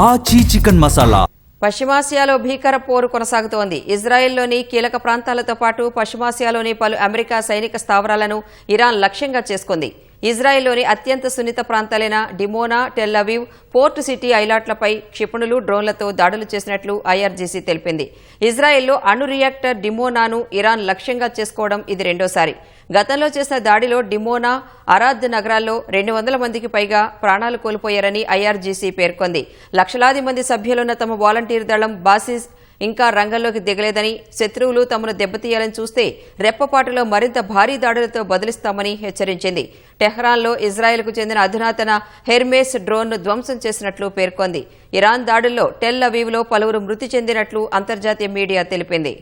ఆచి చికెన్ మసాలా. పశ్చిమాసియాలో భీకర పోరు కొనసాగుతోంది. ఇజ్రాయెల్లోని కీలక ప్రాంతాలతో పాటు పశ్చిమాసియాలోని పలు అమెరికా సైనిక స్థావరాలను ఇరాన్ లక్ష్యంగా చేసుకుంది. ఇజ్రాయెల్లోని అత్యంత సున్నిత ప్రాంతాలైన Dimona, Tel Aviv, port city ఐలాట్లపై క్షిపణులు, డ్రోన్లతో దాడులు చేసినట్లు ఐఆర్జీసీ తెలిపింది. ఇజ్రాయెల్లో అణు రియాక్టర్ డిమోనాను ఇరాన్ లక్ష్యంగా చేసుకోవడం ఇది రెండోసారి. గతంలో చేసిన దాడిలో డిమోనా, అరాద్ నగరాల్లో 200 మందికి పైగా ప్రాణాలు కోల్పోయారని ఐఆర్జీసీ పేర్కొంది. లక్షలాది మంది సభ్యులున్న తమ వాలంటీర్ దళం బాసిస్ ఇంకా రంగంలోకి దిగలేదని, శత్రువులు తమను దెబ్బతీయాలని చూస్తే రెప్పపాటులో మరింత భారీ దాడులతో బదిలిస్తామని హెచ్చరించింది. టెహ్రాన్లో ఇజ్రాయెల్కు చెందిన అధునాతన హెర్మేస్ డ్రోన్ను ధ్వంసం చేసినట్లు పేర్కొంది. ఇరాన్ దాడుల్లో టెల్ అవీవ్లో పలువురు మృతి చెందినట్లు అంతర్జాతీయ మీడియా తెలిపింది.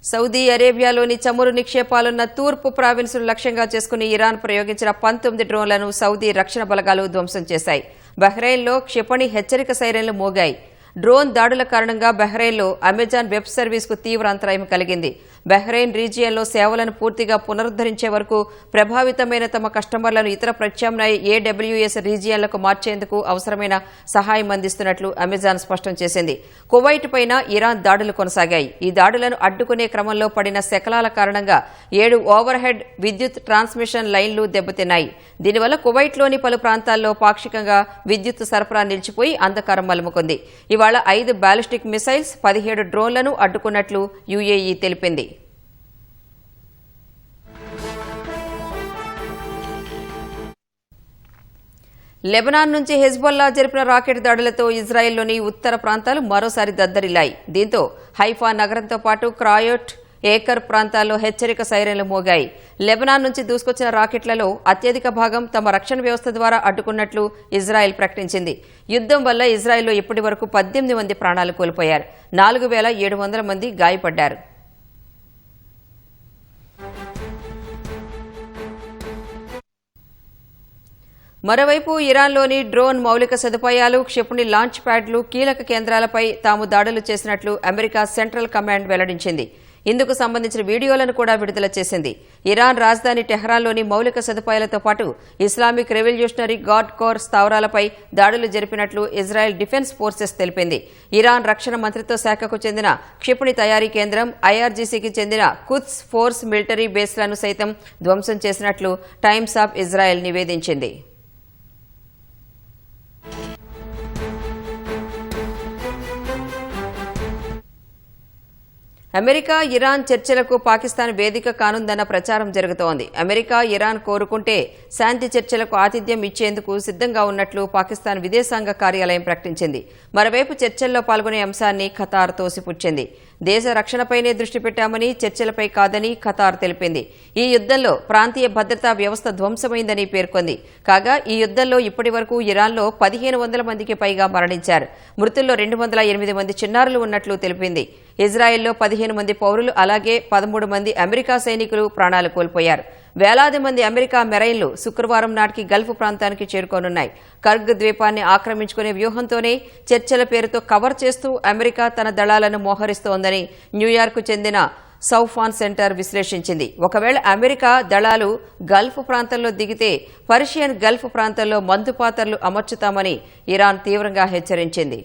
సౌదీ అరేబియాలోని చమురు నిక్షేపాలున్న తూర్పు ప్రావిన్సును లక్ష్యంగా చేసుకుని ఇరాన్ ప్రయోగించిన 19 డ్రోన్లను సౌదీ రక్షణ బలగాలు ధ్వంసం చేశాయి. బహ్రెయిన్లో క్షిపణి హెచ్చరిక సైరన్లు మోగాయి. డ్రోన్ దాడుల కారణంగా బహ్రెయిన్లో అమెజాన్ వెబ్ సర్వీస్కు తీవ్ర అంతరాయం కలిగింది. బహ్రెయిన్ రీజియన్లో సేవలను పూర్తిగా పునరుద్దరించే వరకు ప్రభావితమైన తమ కస్టమర్లను ఇతర ప్రత్యామ్నాయ AWS రీజియన్లకు మార్చేందుకు అవసరమైన సహాయం అందిస్తున్నట్లు అమెజాన్ స్పష్టం చేసింది. కువైట్ పైన ఇరాన్ దాడులు కొనసాగాయి. ఈ దాడులను అడ్డుకునే క్రమంలో పడిన శకలాల కారణంగా 7 ఓవర్ హెడ్ విద్యుత్ ట్రాన్స్మిషన్ లైన్లు దెబ్బతిన్నాయి. దీనివల్ల కువైట్లోని పలు ప్రాంతాల్లో పాక్షికంగా విద్యుత్ సరఫరా నిలిచిపోయి అంధకారం అలుముకుంది. ఇవాళ 5 బాలిస్టిక్ మిసైల్స్, 17 డ్రోన్లను అడ్డుకున్నట్లు UAE తెలిపింది. లెబనాన్ నుంచి హెజ్బొల్లా జరిపిన రాకెట్ దాడులతో ఇజ్రాయెల్లోని ఉత్తర ప్రాంతాలు మరోసారి దద్దరిల్లాయి. దీంతో హైఫా నగరంతో పాటు క్రాయోట్, ఏకర్ ప్రాంతాల్లో హెచ్చరిక సైరన్లు మోగాయి. లెబనాన్ నుంచి దూసుకొచ్చిన రాకెట్లలో అత్యధిక భాగం తమ రక్షణ వ్యవస్థ ద్వారా అడ్డుకున్నట్లు ఇజ్రాయెల్ ప్రకటించింది. యుద్దం వల్ల ఇజ్రాయెల్లో ఇప్పటి వరకు 18 మంది ప్రాణాలు కోల్పోయారు. 4700 మంది గాయపడ్డారు. మరోవైపు ఇరాన్లోని డ్రోన్ మౌలిక సదుపాయాలు, క్షిపణి లాంచ్ ప్యాడ్లు, కీలక కేంద్రాలపై తాము దాడులు చేసినట్లు అమెరికా సెంట్రల్ కమాండ్ వెల్లడించింది. ఇందుకు సంబంధించిన వీడియోలను కూడా విడుదల చేసింది. ఇరాన్ రాజధాని టెహ్రాన్లోని మౌలిక సదుపాయాలతో పాటు ఇస్లామిక్ రెవల్యూషనరీ గార్డ్ కోర్ స్థావరాలపై దాడులు జరిపినట్లు ఇజ్రాయెల్ డిఫెన్స్ ఫోర్సెస్ తెలిపింది. ఇరాన్ రక్షణ మంత్రిత్వ శాఖకు చెందిన క్షిపణి తయారీ కేంద్రం, ఐఆర్జీసీకి చెందిన కుద్స్ ఫోర్స్ మిలిటరీ బేస్లను సైతం ధ్వంసం చేసినట్లు టైమ్స్ ఆఫ్ ఇజ్రాయెల్ నివేదించింది. అమెరికా ఇరాన్ చర్చలకు పాకిస్తాన్ వేదిక కానుందన్న ప్రచారం జరుగుతోంది. అమెరికా ఇరాన్ కోరుకుంటే శాంతి చర్చలకు ఆతిథ్యం ఇచ్చేందుకు సిద్ధంగా ఉన్నట్లు పాకిస్తాన్ విదేశాంగ కార్యాలయం ప్రకటించింది. మరోవైపు చర్చల్లో పాల్గొనే అంశాన్ని ఖతార్ తోసిపుచ్చింది. దేశ రక్షణపైనే దృష్టి పెట్టామని, చర్చలపై కాదని ఖతార్ తెలిపింది. ఈ యుద్దంలో ప్రాంతీయ భద్రతా వ్యవస్థ ధ్వంసమైందని పేర్కొంది. కాగా ఈ యుద్దంలో ఇప్పటి వరకు ఇరాన్లో 1500 మందికి పైగా మరణించారు. మృతుల్లో 208 మంది చిన్నారులు ఉన్నట్లు తెలిపింది. ఇజ్రాయెల్లో 15 మంది పౌరులు, అలాగే 13 మంది అమెరికా సైనికులు ప్రాణాలు కోల్పోయారు. వేలాది మంది అమెరికా మెరైన్లు శుక్రవారం నాటికి గల్ఫ్ ప్రాంతానికి చేరుకోనున్నాయి. కర్గ్ ద్వీపాన్ని ఆక్రమించుకునే వ్యూహంతోనే చర్చల పేరుతో కవర్ చేస్తూ అమెరికా తన దళాలను మోహరిస్తోందని న్యూయార్క్ చెందిన సౌఫాన్ సెంటర్ విశ్లేషించింది. ఒకవేళ అమెరికా దళాలు గల్ఫ్ ప్రాంతంలో దిగితే పర్షియన్ గల్ఫ్ ప్రాంతంలో మందుపాతర్లు అమర్చుతామని ఇరాన్ తీవ్రంగా హెచ్చరించింది.